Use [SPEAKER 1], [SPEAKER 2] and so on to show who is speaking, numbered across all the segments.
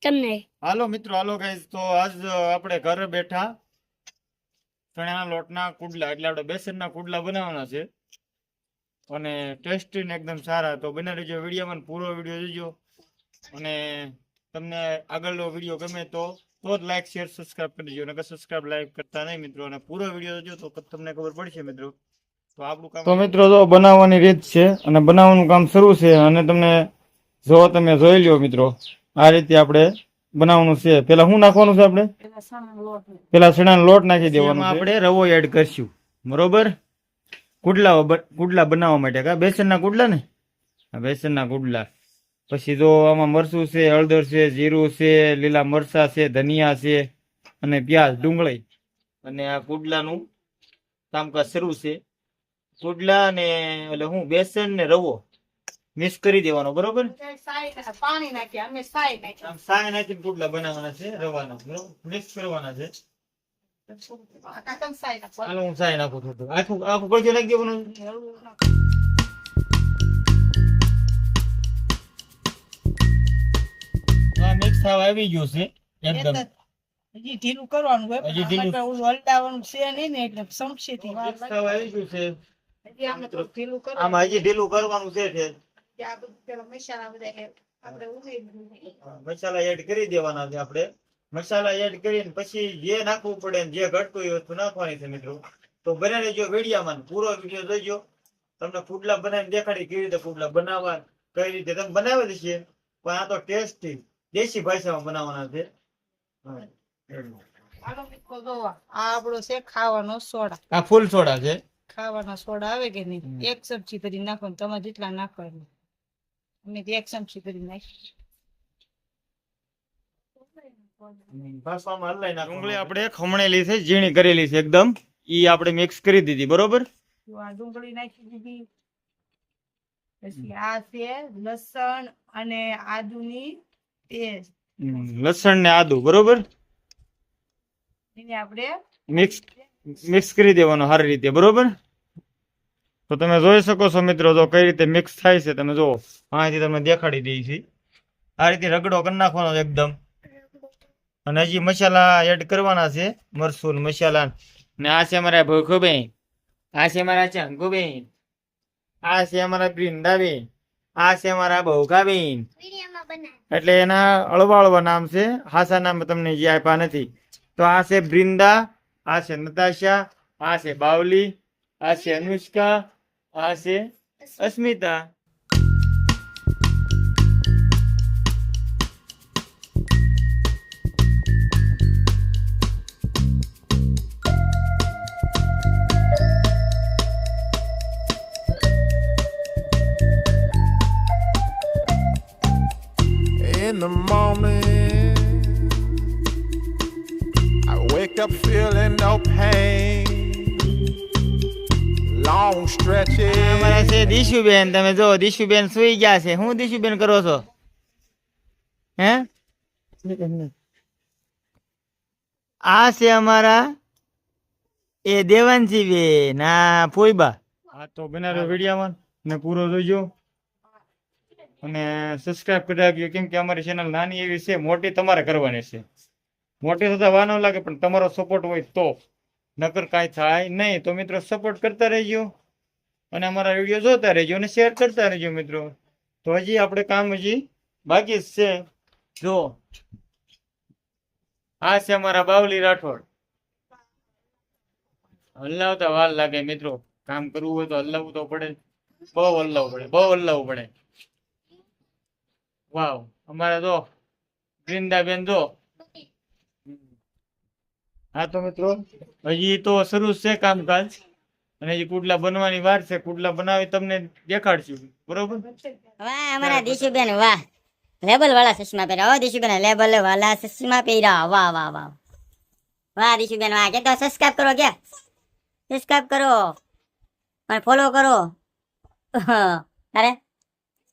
[SPEAKER 1] તમને
[SPEAKER 2] હાલો મિત્રો, હાલો ગાઈસ, તો આજ આપણે ઘરે બેઠા ચણાના લોટના કુડલા એટલે આપણે બેસનના કુડલા બનાવવાના છે અને ટેસ્ટી ને એકદમ સારા. તો બને રહેજો વિડીયોમાં, પૂરો વિડીયો જોજો અને તમને આગળનો વિડીયો ગમે તો જ લાઈક શેર સબસ્ક્રાઇબ કરી દેજો. નકર સબસ્ક્રાઇબ લાઈક કરતા નહીં મિત્રો, અને પૂરો વિડીયો જોજો તો તમને ખબર પડશે મિત્રો. તો આપણું કામ, તો મિત્રો જો બનાવવાની રીત છે અને બનાવવાનું કામ શરૂ છે અને તમને તમે જોઈ લ્યો મિત્રો. આ રીતે આપણે બનાવવાનું છે. પેલા શું નાખવાનું છે? આપણે પેલા ચણાનો લોટ નાખી દેવાનો. આપણે રવો એડ કરશું બરોબર. કુડલા બનાવવા માટે કા બેસનના કુડલા ને, બેસનના કુડલા. પછી જો આમાં મરચું છે, હળદર છે, જીરું છે, લીલા મરચા છે, ધનિયા છે અને પ્યાજ, ડુંગળી. અને આ કુડલાનું કામકાજ શરૂ છે. કુડલા ને એટલે હું બેસન ને રવો મિક્સ કરી દેવાનો બરોબર.
[SPEAKER 3] પાણી નાખી અમે સાઈ
[SPEAKER 2] નાખીને કુડલા બનાવવાના છે, રવાના બરોબર, મિક્સ કરવાના છે. હાલો હું સાઈ નાખું થોડું. આખું કળજો નાખી દેવાનું. મિક્સ થવા આવી ગયું છે એકદમ.
[SPEAKER 3] હજી ઢીલું કરવાનું હોય,
[SPEAKER 2] હજી ઢીલું
[SPEAKER 3] હલડાવાનું છે નહીં ને, એટલે સમસેથી વાર
[SPEAKER 2] મિક્સ થવા આવી ગયું છે.
[SPEAKER 3] હજી આમાં તો ઢીલું કરવાનું.
[SPEAKER 2] આમાં હજી ઢીલું કરવાનું છે.
[SPEAKER 3] આ બધું પેલા મસાલા બધા આપણે ઉમેરી
[SPEAKER 2] મસાલા એડ કરી દેવાના છે. આપણે મસાલા એડ કરીને પછી જે નાખવું પડે ને જે ઘટતું એ વસ્તુ નાખવાની છે મિત્રો. તો બને રહેજો વિડીયોમાં, પૂરો વિડીયો જોઈજો. તમને કુડલા બનાવીને દેખાડી કેવી રીતે કુડલા બનાવવા, કઈ રીતે તમે બનાવી દઈએ. પણ આ તો ટેસ્ટી દેશી ભાષામાં બનાવવાના છે.
[SPEAKER 3] આ આપણો છે ખાવાનો સોડા.
[SPEAKER 2] આ ફૂલ સોડા છે.
[SPEAKER 3] ખાવાનો સોડા આવે કે નહીં, એક ચમચી કરી નાખો. તમે જેટલા નાખો અમે એક ચમચી કરી નાખી.
[SPEAKER 2] ડુંગળી આપણે ખમણેલી છે, ઝીણી કરેલી છે એકદમ, ઈ આપણે મિક્સ કરી દીધી બરોબર.
[SPEAKER 3] આ ડુંગળી નાખી દીધી. પછી આ છે લસણ અને આદુની પેસ્ટ.
[SPEAKER 2] લસણ ને આદુ બરોબર,
[SPEAKER 3] એને આપણે
[SPEAKER 2] મિક્સ કરી દેવાનો સારી રીતે બરોબર. તો તમે જોઈ શકો છો મિત્રો, જો કઈ રીતે મિક્સ થાય છે તમે જુઓ. અહીંથી તમને દેખાડી દઈ છે. આ રીતે રગડો કરી નાખવાનો એકદમ. અને હજી મસાલા એડ કરવાના છે, મરચું મસાલા. ને આ છે અમારા ભૂખુબેન, આ છે અમારા ચંકુબેન, આ છે અમારા બ્રિંદાબેન, આ છે અમારા ભૌકાબેન. એટલે એના અળવા નામ છે, હાસા નામ તમને જે આપ્યા નથી. તો આ છે બ્રિંદા, આ છે નતાશા, આ છે બાવલી, આ છે અનુષ્કા, આ છે અસ્મિતા.
[SPEAKER 4] In the morning, I wake up feeling no pain. Long stretches.
[SPEAKER 2] અમારા છે દીશુબેન. તમે જો દીશુબેન સુઈ ગયા છે. હું દીશુબેન કરો છો હે? આ છે અમારા એ દેવાનજી બેન, આ ફોઈબા. હા તો બનાવ્યો વિડીયોમાં ને પૂરો જોજો અને સબસ્ક્રાઇબ કરી રાખજો. કેમ કે અમારી ચેનલ નાની એવી છે, મોટી તમારે કરવાની છે. મોટી થતા વાર ન લાગે, પણ તમારો સપોર્ટ હોય તો, નકર કાંઈ થાય નહીં. તો મિત્રો સપોર્ટ કરતા રહેજો અને અમારા વિડીયો જોતા રહેજો અને શેર કરતા રહેજો મિત્રો. તો હજી આપણે કામ હજી બાકી જ છે. જો આ છે અમારા બાવલી રાઠોડ. હલાવતા વાર લાગે મિત્રો. કામ કરવું હોય તો હલાવવું તો પડે, બહુ હલાવવું પડે, બહુ હલાવવું પડે. વાવ, અમારે તો વૃંદાબેન જો. હા તો મિત્રો હજી તો શરૂ છે કામકાજ અને હજી કુડલા બનવાની વાર છે. કુડલા બનાવી તમને દેખાડશું બરોબર.
[SPEAKER 1] વાહ અમારા દીશુબેન, વાહ લેબલ વાળા ચશ્મા પહેર્યા. દીશુબેન લેબલ વાળા ચશ્મા પહેર્યા. વાહ વાહ વાહ વાહ દીશુબેન, વાહ. કે તો સબસ્ક્રાઇબ કરો, કે સબસ્ક્રાઇબ કરો અને ફોલો કરો. અરે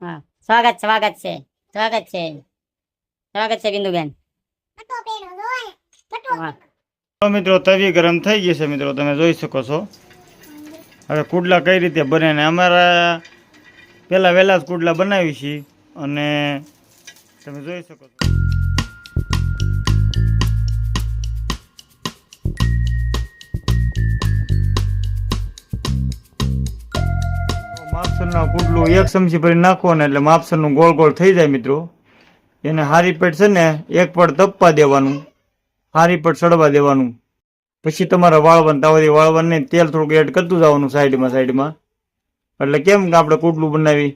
[SPEAKER 1] હા, સ્વાગત છે, સ્વાગત છે, સ્વાગત છે બિંદુબેન.
[SPEAKER 2] તો મિત્રો તવી ગરમ થઈ ગઈ છે મિત્રો, તમે જોઈ શકો છો. હવે કુડલા કઈ રીતે બને ને અમારા પહેલા વહેલા જ કુડલા બનાવી છીએ અને તમે જોઈ શકો છો. ચણાનું કુડલું 1 ચમચી ભરી નાખો ને એટલે માપસરનું ગોળ ગોળ થઈ જાય મિત્રો. એને હારી પેટ છે ને એક પડ તપવા દેવાનું, હારી પેટ સડવા દેવાનું. પછી તમારે વાળવાનું, તાવથી વાળવાનું, તેલ થોડુંક એડ કરતું જવાનું સાઈડમાં. એટલે કેમ કે આપણે કુડલું બનાવી,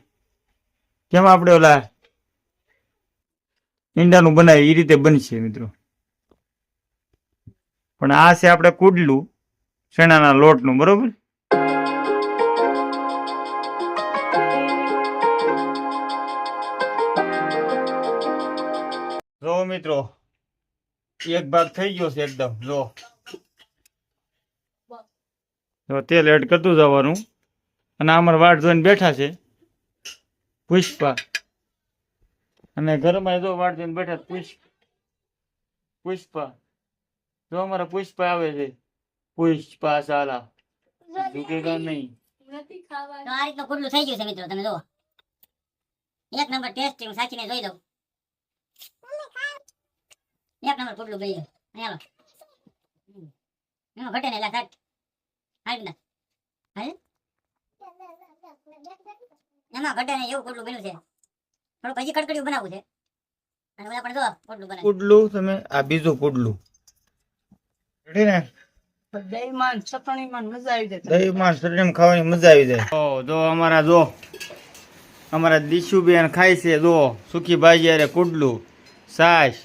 [SPEAKER 2] કેમ આપણે ઓલા ઈંડાનું બનાવી એ રીતે બનશે મિત્રો. પણ આ છે આપણે કુડલું ચણાના લોટનું, બરોબર. જો મિત્રો એક ભાગ થઈ ગયો છે એકદમ. જો તેલ એડ કરતું જવાનું. અને અમારે વાટ જોઈને બેઠા છે પુષ્પા, અને ઘરમાં જો વાટ જોઈને બેઠા પુષ્પા. જો અમારા પુષ્પા આવે છે, પુષ્પા સાલા ઝૂકેગા નહીં.
[SPEAKER 1] તો આ રીતનું કુડલું થઈ ગયું છે મિત્રો. તમે જુઓ, 1 નંબર ટેસ્ટ. હું સાચીને જોઈ લઉં. 1 નંબર કુડલું ગઈ. અહીંયા લો ઘટે ને લા સાટ હાલ ના હાલ એમાં ઘટે ને એવું કુડલું બન્યું છે. થોડું પછી કડકડિયું બનાવવું છે. અને ઓલા પણ જો કુડલું બનાવ્યું.
[SPEAKER 2] કુડલું તમે આ બીજું કુડલું રેડી ને.
[SPEAKER 3] દહીંમાં ચટણીમાં મજા આવી જાય.
[SPEAKER 2] દહીંમાં ચટણી ખાવાની મજા આવી જાય. જો અમારા દીશુબેન ખાય છે. જો સુકી ભાજી અરે કુડલું છાશ.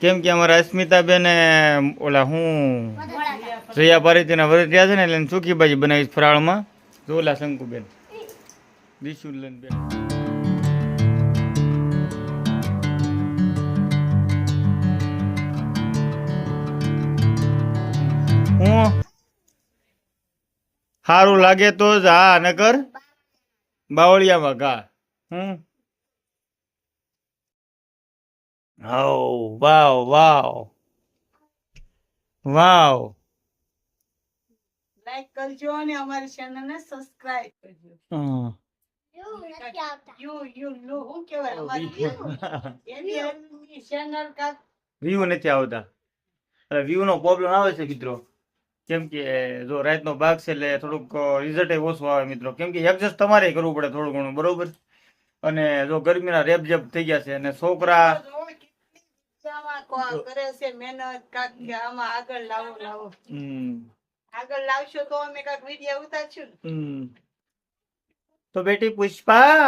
[SPEAKER 2] કેમ કે અમારા અસ્મિતાબેન ઓલા હું જયા પારેતીના વ્રત રહ્યા છે ને એટલે સુકી ભાજી બનાવી ફરાળમાં. જો ઓલા શંકુબેન દીશુબેન હું સારું લાગે તો જ હા, નકર બાવળિયામાં ઘા. વાવ વાવ વાવ.
[SPEAKER 3] લાઈક કરજો અને અમારી ચેનલ ને સબસ્ક્રાઇબ કરજો. હું કહેવાય અમારી ચેનલ કા
[SPEAKER 2] વ્યૂ નથી આવતા. વ્યૂ નો પ્રોબ્લેમ આવે છે મિત્રો. કેમ કે જો રાતનો ભાગ છે એટલે થોડુંક રિઝલ્ટ ઓછું આવે મિત્રો. કેમ કે એડજસ્ટ તમારે કરવું પડે થોડું ઘણું, બરોબર. અને જો ગરમીના રેપઝેપ થઈ ગયા છે અને છોકરા
[SPEAKER 3] કરે છે મહેનત, કાક આમાં આગળ લાવો. આગળ લાવશો તો અમે કાક વિડિયો ઉતારશું ને.
[SPEAKER 2] તો બેટી પુષ્પા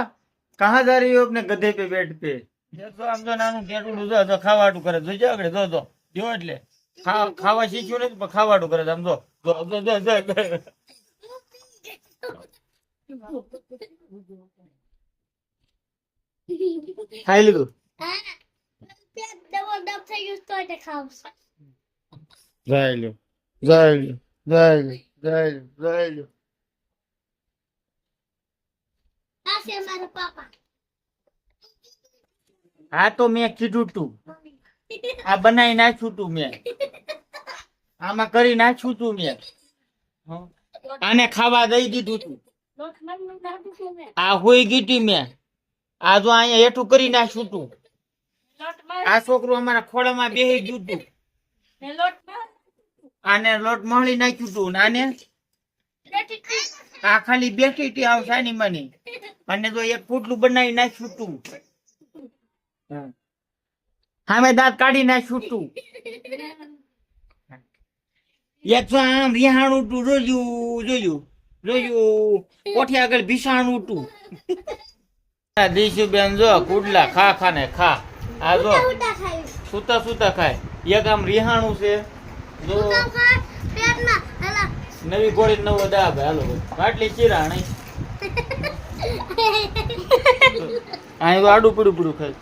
[SPEAKER 2] કहाँ जा रही हो अपने गधे पे बेड पे? આમ તો નાનું ટેટું જો ખાવાડું કરે. જોજો આગળ જો એટલે ખાવા શીખ્યું નથી પણ ખાવાડું કરે. આમ જો ખાઈ લીધું. હા તો મેં કીધું તું, આ બનાવી નાખ્યું તું મેં, આમાં કરી નાખ્યું તું મેં, આને ખાવા દઈ દીધું તું. આ હોઈ ગીટી મેં, આ જો અહીંયા હેઠું કરી નાખ્યું તું. આ છોકરું અમારા ખોળામાં બેહી ગયું તું. આને લોટ મળી નાખ્યું તું. આને આ ખાલી બેઠી હતી આવ સાની માની. અને જો એક પુટલું બનાવી નાખ્યું તું. સામે દાંત કાઢી નાખ્યું તું. એક તો આમ રિહાણું તું. જોયું કોઠી આગળ ભીસાણું તું. દીશુબેન જો કુડલા ખા ને ખા. આ જો સુતા ખાય. એક આમ રિહાણું છે. જો નવી ગોળી નવો દાબ. હાલો આટલી ચીરાણી અહીં તો આડું પીડું ખાય.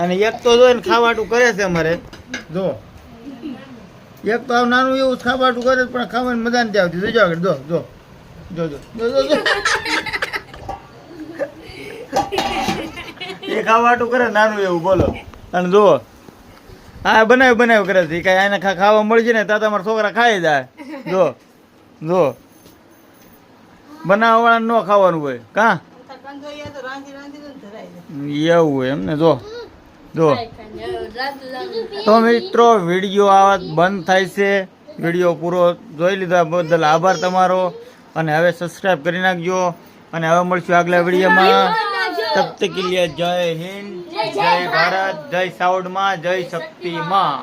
[SPEAKER 2] અને એક તો જો ખાવાટું કરે છે અમારે. જો એક તો આવું નાનું એવું ખાવાટું કરે પણ ખાવાની મજા નથી આવતી. જોજો આગળ જો એ ખાવાટું કરે નાનું એવું, બોલો. અને જો હા બનાવ્યું કરે છે. કઈ આને ખાવા મળશે ને ત્યાં તમારા છોકરા ખાઈ જાય. જો બનાવવા વાળા ન ખાવાનું હોય કા એવું હોય એમ ને. જો તો મિત્રો વિડીયો આવા બંધ થાય છે. વિડીયો પૂરો જોઈ લીધા બદલ આભાર તમારો. અને હવે સબસ્ક્રાઈબ કરી નાખજો. અને હવે મળશું આગલા વિડીયોમાં. તબ તક કે લીએ જય હિન્દ, જય ભારત, જય સાઉન્ડ માં, જય શક્તિ માં.